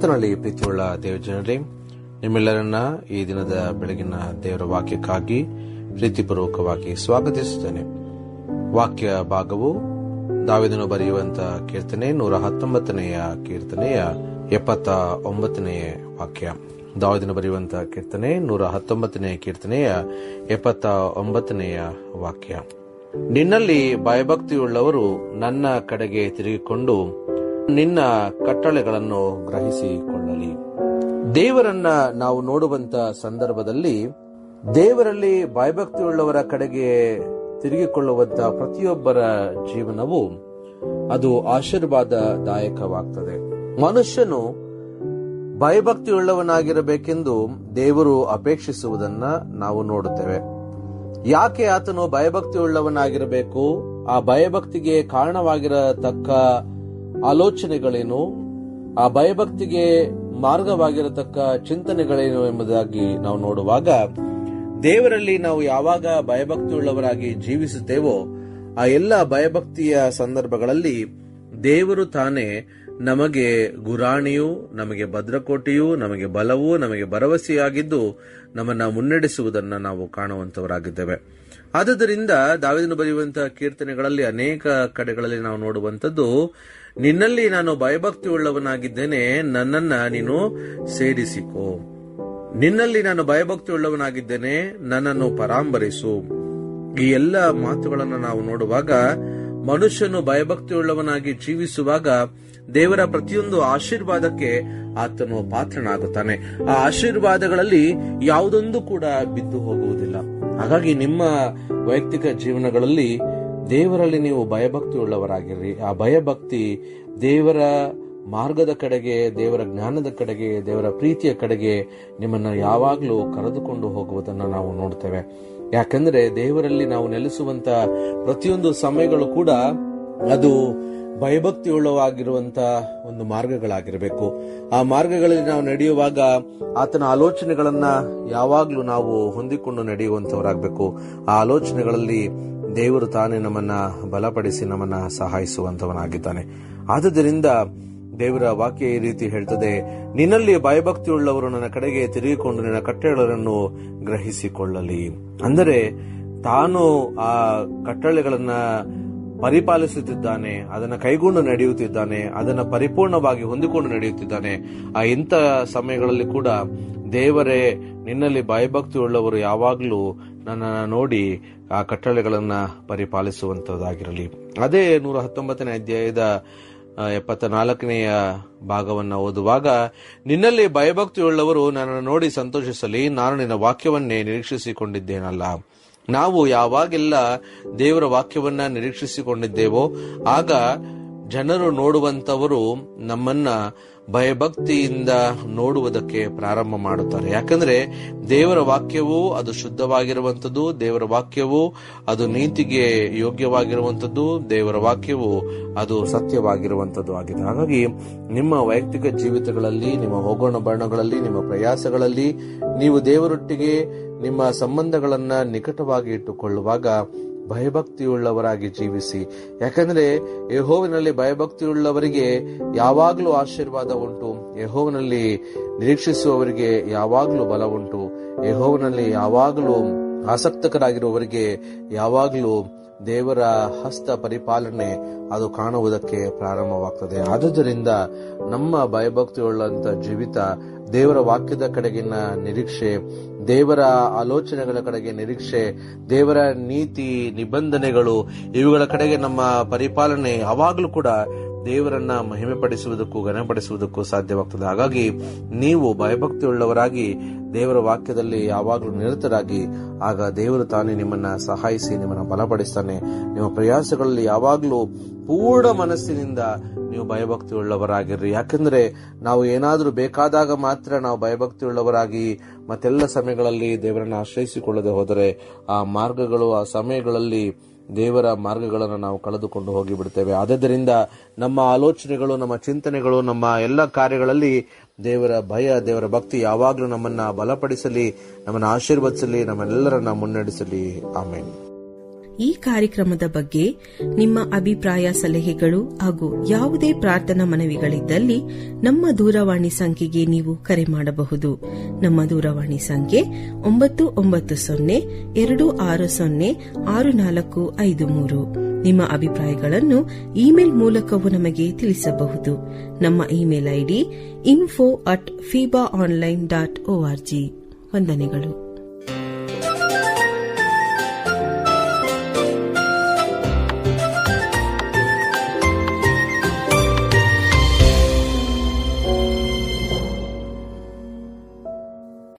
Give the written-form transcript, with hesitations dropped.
ಕರ್ತನಲ್ಲಿ ಪ್ರೀತಿಯುಳ್ಳ ದೇವಜನರೇ, ನಿಮ್ಮೆಲ್ಲರನ್ನ ಈ ದಿನದ ಬೆಳಗಿನ ದೇವರ ವಾಕ್ಯಕ್ಕಾಗಿ ಪ್ರೀತಿಪೂರ್ವಕವಾಗಿ ಸ್ವಾಗತಿಸುತ್ತೇನೆ. ವಾಕ್ಯ ಭಾಗವು ದಾವೀದನು ಬರೆಯುವಂತಹ ಕೀರ್ತನೆ 119ನೆಯ ಕೀರ್ತನೆಯ 79ನೆಯ ವಾಕ್ಯ. ದಾವೀದನು ಬರೆಯುವಂತಹ ಕೀರ್ತನೆ 119ನೆಯ ಕೀರ್ತನೆಯ 79ನೆಯ ವಾಕ್ಯ. ನಿನ್ನಲ್ಲಿ ಭಯಭಕ್ತಿಯುಳ್ಳವರು ನನ್ನ ಕಡೆಗೆ ತಿರುಗಿಕೊಂಡು ನಿನ್ನ ಕಟ್ಟಳೆಗಳನ್ನು ಗ್ರಹಿಸಿಕೊಳ್ಳಲಿ. ದೇವರನ್ನ ನಾವು ನೋಡುವಂತ ಸಂದರ್ಭದಲ್ಲಿ ದೇವರಲ್ಲಿ ಭಯಭಕ್ತಿಯುಳ್ಳವರ ಕಡೆಗೆ ತಿರುಗಿಕೊಳ್ಳುವಂತ ಪ್ರತಿಯೊಬ್ಬರ ಜೀವನವು ಅದು ಆಶೀರ್ವಾದದಾಯಕವಾಗ್ತದೆ. ಮನುಷ್ಯನು ಭಯಭಕ್ತಿಯುಳ್ಳವನಾಗಿರಬೇಕೆಂದು ದೇವರು ಅಪೇಕ್ಷಿಸುವುದನ್ನ ನಾವು ನೋಡುತ್ತೇವೆ. ಯಾಕೆ ಆತನು ಭಯಭಕ್ತಿಯುಳ್ಳವನಾಗಿರಬೇಕು? ಆ ಭಯಭಕ್ತಿಗೆ ಕಾರಣವಾಗಿರತಕ್ಕ ಆಲೋಚನೆಗಳೇನು, ಆ ಭಯಭಕ್ತಿಗೆ ಮಾರ್ಗವಾಗಿರತಕ್ಕ ಚಿಂತನೆಗಳೇನು ಎಂಬುದಾಗಿ ನಾವು ನೋಡುವಾಗ, ದೇವರಲ್ಲಿ ನಾವು ಯಾವಾಗ ಭಯಭಕ್ತಿಯುಳ್ಳವರಾಗಿ ಜೀವಿಸುತ್ತೇವೋ ಆ ಎಲ್ಲ ಭಯಭಕ್ತಿಯ ಸಂದರ್ಭಗಳಲ್ಲಿ ದೇವರು ತಾನೇ ನಮಗೆ ಗುರಾಣಿಯೂ, ನಮಗೆ ಭದ್ರಕೋಟೆಯೂ, ನಮಗೆ ಬಲವೂ, ನಮಗೆ ಭರವಸೆಯಾಗಿದ್ದು ನಮ್ಮನ್ನ ಮುನ್ನಡೆಸುವುದನ್ನು ನಾವು ಕಾಣುವಂತವರಾಗಿದ್ದೇವೆ. ಆದುದರಿಂದ ದಾವೀದನು ಬರೆಯುವಂತಹ ಕೀರ್ತನೆಗಳಲ್ಲಿ ಅನೇಕ ಕಡೆಗಳಲ್ಲಿ ನಾವು ನೋಡುವಂಥದ್ದು, ನಿನ್ನಲ್ಲಿ ನಾನು ಭಯಭಕ್ತಿಯುಳ್ಳವನಾಗಿದ್ದೇನೆ, ನನ್ನನ್ನ ನೀನು ಸೇರಿಸಿಕೋ. ನಿನ್ನಲ್ಲಿ ನಾನು ಭಯಭಕ್ತಿಯುಳ್ಳವನಾಗಿದ್ದೇನೆ, ನನ್ನನ್ನು ಪರಾಂಬರಿಸು. ಈ ಎಲ್ಲ ಮಾತುಗಳನ್ನು ನಾವು ನೋಡುವಾಗ ಮನುಷ್ಯನು ಭಯಭಕ್ತಿಯುಳ್ಳವನಾಗಿ ಜೀವಿಸುವಾಗ ದೇವರ ಪ್ರತಿಯೊಂದು ಆಶೀರ್ವಾದಕ್ಕೆ ಆತನು ಪಾತ್ರನಾಗುತ್ತಾನೆ. ಆ ಆಶೀರ್ವಾದಗಳಲ್ಲಿ ಯಾವುದೊಂದು ಕೂಡ ಬಿದ್ದು ಹೋಗುವುದಿಲ್ಲ. ಹಾಗಾಗಿ ನಿಮ್ಮ ವೈಯಕ್ತಿಕ ಜೀವನಗಳಲ್ಲಿ ದೇವರಲ್ಲಿ ನೀವು ಭಯಭಕ್ತಿಯುಳ್ಳವರಾಗಿರ್ರಿ. ಆ ಭಯಭಕ್ತಿ ದೇವರ ಮಾರ್ಗದ ಕಡೆಗೆ, ದೇವರ ಜ್ಞಾನದ ಕಡೆಗೆ, ದೇವರ ಪ್ರೀತಿಯ ಕಡೆಗೆ ನಿಮ್ಮನ್ನ ಯಾವಾಗಲೂ ಕರೆದುಕೊಂಡು ಹೋಗುವುದನ್ನು ನಾವು ನೋಡ್ತೇವೆ. ಯಾಕಂದ್ರೆ ದೇವರಲ್ಲಿ ನಾವು ನೆಲೆಸುವಂತ ಪ್ರತಿಯೊಂದು ಸಮಯಗಳು ಕೂಡ ಅದು ಭಯಭಕ್ತಿಯುಳ್ಳವಾಗಿರುವಂತ ಒಂದು ಮಾರ್ಗಗಳಾಗಿರಬೇಕು. ಆ ಮಾರ್ಗಗಳಲ್ಲಿ ನಾವು ನಡೆಯುವಾಗ ಆತನ ಆಲೋಚನೆಗಳನ್ನ ಯಾವಾಗ್ಲೂ ನಾವು ಹೊಂದಿಕೊಂಡು ನಡೆಯುವಂತವರಾಗಬೇಕು. ಆ ಆಲೋಚನೆಗಳಲ್ಲಿ ದೇವರು ತಾನೇ ನಮ್ಮನ್ನ ಬಲಪಡಿಸಿ ನಮ್ಮನ್ನ ಸಹಾಯಿಸುವಂತವನಾಗಿದ್ದಾನೆ. ಆದುದರಿಂದ ದೇವರ ವಾಕ್ಯ ಈ ರೀತಿ ಹೇಳ್ತದೆ, ನಿನ್ನಲ್ಲಿ ಭಯಭಕ್ತಿಯುಳ್ಳವರು ನನ್ನ ಕಡೆಗೆ ತಿರುಗಿಕೊಂಡು ನಿನ್ನ ಕಟ್ಟಳೆಗಳನ್ನು ಗ್ರಹಿಸಿಕೊಳ್ಳಲಿ. ಅಂದರೆ ತಾನು ಆ ಕಟ್ಟಳೆಗಳನ್ನ ಪರಿಪಾಲಿಸುತ್ತಿದ್ದಾನೆ, ಅದನ್ನ ಕೈಗೊಂಡು ನಡೆಯುತ್ತಿದ್ದಾನೆ, ಅದನ್ನ ಪರಿಪೂರ್ಣವಾಗಿ ಹೊಂದಿಕೊಂಡು ನಡೆಯುತ್ತಿದ್ದಾನೆ. ಆ ಇಂಥ ಸಮಯಗಳಲ್ಲಿ ಕೂಡ ದೇವರೇ, ನಿನ್ನಲ್ಲಿ ಭಯಭಕ್ತಿಯುಳ್ಳವರು ಯಾವಾಗಲೂ ನನ್ನನ್ನು ನೋಡಿ ಆ ಕಟ್ಟಳೆಗಳನ್ನ ಪರಿಪಾಲಿಸುವಂತದ್ದಾಗಿರಲಿ. ಅದೇ 119ನೇ ಅಧ್ಯಾಯದ 74ನೆಯ ಭಾಗವನ್ನು ಓದುವಾಗ, ನಿನ್ನಲ್ಲಿ ಭಯಭಕ್ತಿಯುಳ್ಳವರು ನನ್ನನ್ನು ನೋಡಿ ಸಂತೋಷಿಸಲಿ, ನಾನು ನಿನ್ನ ವಾಕ್ಯವನ್ನೇ ನಿರೀಕ್ಷಿಸಿಕೊಂಡಿದ್ದೇನಲ್ಲ. ನಾವು ಯಾವಾಗೆಲ್ಲ ದೇವರ ವಾಕ್ಯವನ್ನ ನಿರೀಕ್ಷಿಸಿಕೊಂಡಿದ್ದೇವೋ ಆಗ ಜನರು ನೋಡುವಂತವರು ನಮ್ಮನ್ನ ಭಯಭಕ್ತಿಯಿಂದ ನೋಡುವುದಕ್ಕೆ ಪ್ರಾರಂಭ ಮಾಡುತ್ತಾರೆ. ಯಾಕಂದ್ರೆ ದೇವರ ವಾಕ್ಯವು ಅದು ಶುದ್ಧವಾಗಿರುವಂಥದ್ದು, ದೇವರ ವಾಕ್ಯವು ಅದು ನೀತಿಗೆ ಯೋಗ್ಯವಾಗಿರುವಂಥದ್ದು, ದೇವರ ವಾಕ್ಯವು ಅದು ಸತ್ಯವಾಗಿರುವಂಥದ್ದು ಆಗಿದೆ. ಹಾಗಾಗಿ ನಿಮ್ಮ ವೈಯಕ್ತಿಕ ಜೀವಿತಗಳಲ್ಲಿ, ನಿಮ್ಮ ಹೋಗೋಣ ಬರಣಗಳಲ್ಲಿ, ನಿಮ್ಮ ಪ್ರಯಾಸಗಳಲ್ಲಿ ನೀವು ದೇವರೊಟ್ಟಿಗೆ ನಿಮ್ಮ ಸಂಬಂಧಗಳನ್ನ ನಿಕಟವಾಗಿ ಇಟ್ಟುಕೊಳ್ಳುವಾಗ ಭಯಭಕ್ತಿಯುಳ್ಳವರಾಗಿ ಜೀವಿಸಿ. ಯಾಕಂದ್ರೆ ಯೆಹೋವನಲ್ಲಿ ಭಯಭಕ್ತಿಯುಳ್ಳವರಿಗೆ ಯಾವಾಗಲೂ ಆಶೀರ್ವಾದ ಉಂಟು. ಯೆಹೋವನಲ್ಲಿ ನಿರೀಕ್ಷಿಸುವವರಿಗೆ ಯಾವಾಗಲೂ ಬಲ ಉಂಟು. ಯೆಹೋವನಲ್ಲಿ ಯಾವಾಗಲೂ ಆಸಕ್ತಕರಾಗಿರುವವರಿಗೆ ಯಾವಾಗಲೂ ದೇವರ ಹಸ್ತ ಪರಿಪಾಲನೆ ಅದು ಕಾಣುವುದಕ್ಕೆ ಪ್ರಾರಂಭವಾಗ್ತದೆ. ಆದುದರಿಂದ ನಮ್ಮ ಭಯಭಕ್ತಿಯುಳ್ಳಂತ ಜೀವಿತ ದೇವರ ವಾಕ್ಯದ ಕಡೆಗಿನ ನಿರೀಕ್ಷೆ, ದೇವರ ಆಲೋಚನೆಗಳ ಕಡೆಗೆ ನಿರೀಕ್ಷೆ, ದೇವರ ನೀತಿ ನಿಬಂಧನೆಗಳು ಇವುಗಳ ಕಡೆಗೆ ನಮ್ಮ ಪರಿಪಾಲನೆ ಯಾವಾಗಲೂ ಕೂಡ ದೇವರನ್ನ ಮಹಿಮೆ ಪಡಿಸುವುದಕ್ಕೂ ಘನಪಡಿಸುವುದಕ್ಕೂ ಸಾಧ್ಯವಾಗ್ತದೆ. ಹಾಗಾಗಿ ನೀವು ಭಯಭಕ್ತಿಯುಳ್ಳವರಾಗಿ ದೇವರ ವಾಕ್ಯದಲ್ಲಿ ಯಾವಾಗಲೂ ನಿರತರಾಗಿ, ಆಗ ದೇವರು ತಾನೇ ನಿಮ್ಮನ್ನ ಸಹಾಯಿಸಿ ನಿಮ್ಮನ್ನ ಬಲಪಡಿಸ್ತಾನೆ. ನಿಮ್ಮ ಪ್ರಯಾಸಗಳಲ್ಲಿ ಯಾವಾಗಲೂ ಪೂರ್ಣ ಮನಸ್ಸಿನಿಂದ ನೀವು ಭಯಭಕ್ತಿಯುಳ್ಳವರಾಗಿರ್ರಿ. ಯಾಕಂದ್ರೆ ನಾವು ಏನಾದರೂ ಬೇಕಾದಾಗ ಮಾತ್ರ ನಾವು ಭಯಭಕ್ತಿಯುಳ್ಳವರಾಗಿ ಮತ್ತೆಲ್ಲ ಸಮಯಗಳಲ್ಲಿ ದೇವರನ್ನ ಆಶ್ರಯಿಸಿಕೊಳ್ಳದೆ ಹೋದರೆ ಆ ಮಾರ್ಗಗಳು, ಆ ಸಮಯಗಳಲ್ಲಿ ದೇವರ ಮಾರ್ಗಗಳನ್ನು ನಾವು ಕಳೆದುಕೊಂಡು ಹೋಗಿಬಿಡ್ತೇವೆ. ಆದ್ದರಿಂದ ನಮ್ಮ ಆಲೋಚನೆಗಳು, ನಮ್ಮ ಚಿಂತನೆಗಳು, ನಮ್ಮ ಎಲ್ಲ ಕಾರ್ಯಗಳಲ್ಲಿ ದೇವರ ಭಯ, ದೇವರ ಭಕ್ತಿ ಯಾವಾಗಲೂ ನಮ್ಮನ್ನ ಬಲಪಡಿಸಲಿ, ನಮ್ಮನ್ನ ಆಶೀರ್ವದಿಸಲಿ, ನಮ್ಮೆಲ್ಲರನ್ನ ಮುನ್ನಡೆಸಲಿ. ಆಮೇನ್. ಈ ಕಾರ್ಯಕ್ರಮದ ಬಗ್ಗೆ ನಿಮ್ಮ ಅಭಿಪ್ರಾಯ, ಸಲಹೆಗಳು ಹಾಗೂ ಯಾವುದೇ ಪ್ರಾರ್ಥನಾ ಮನವಿಗಳಿದ್ದಲ್ಲಿ ನಮ್ಮ ದೂರವಾಣಿ ಸಂಖ್ಯೆಗೆ ನೀವು ಕರೆ ಮಾಡಬಹುದು. ನಮ್ಮ ದೂರವಾಣಿ ಸಂಖ್ಯೆ 9960-260-6453. ನಿಮ್ಮ ಅಭಿಪ್ರಾಯಗಳನ್ನು ಇಮೇಲ್ ಮೂಲಕವೂ ನಮಗೆ ತಿಳಿಸಬಹುದು. ನಮ್ಮ ಇಮೇಲ್ ಐಡಿ info@fibaonline.org. ವಂದನೆಗಳು.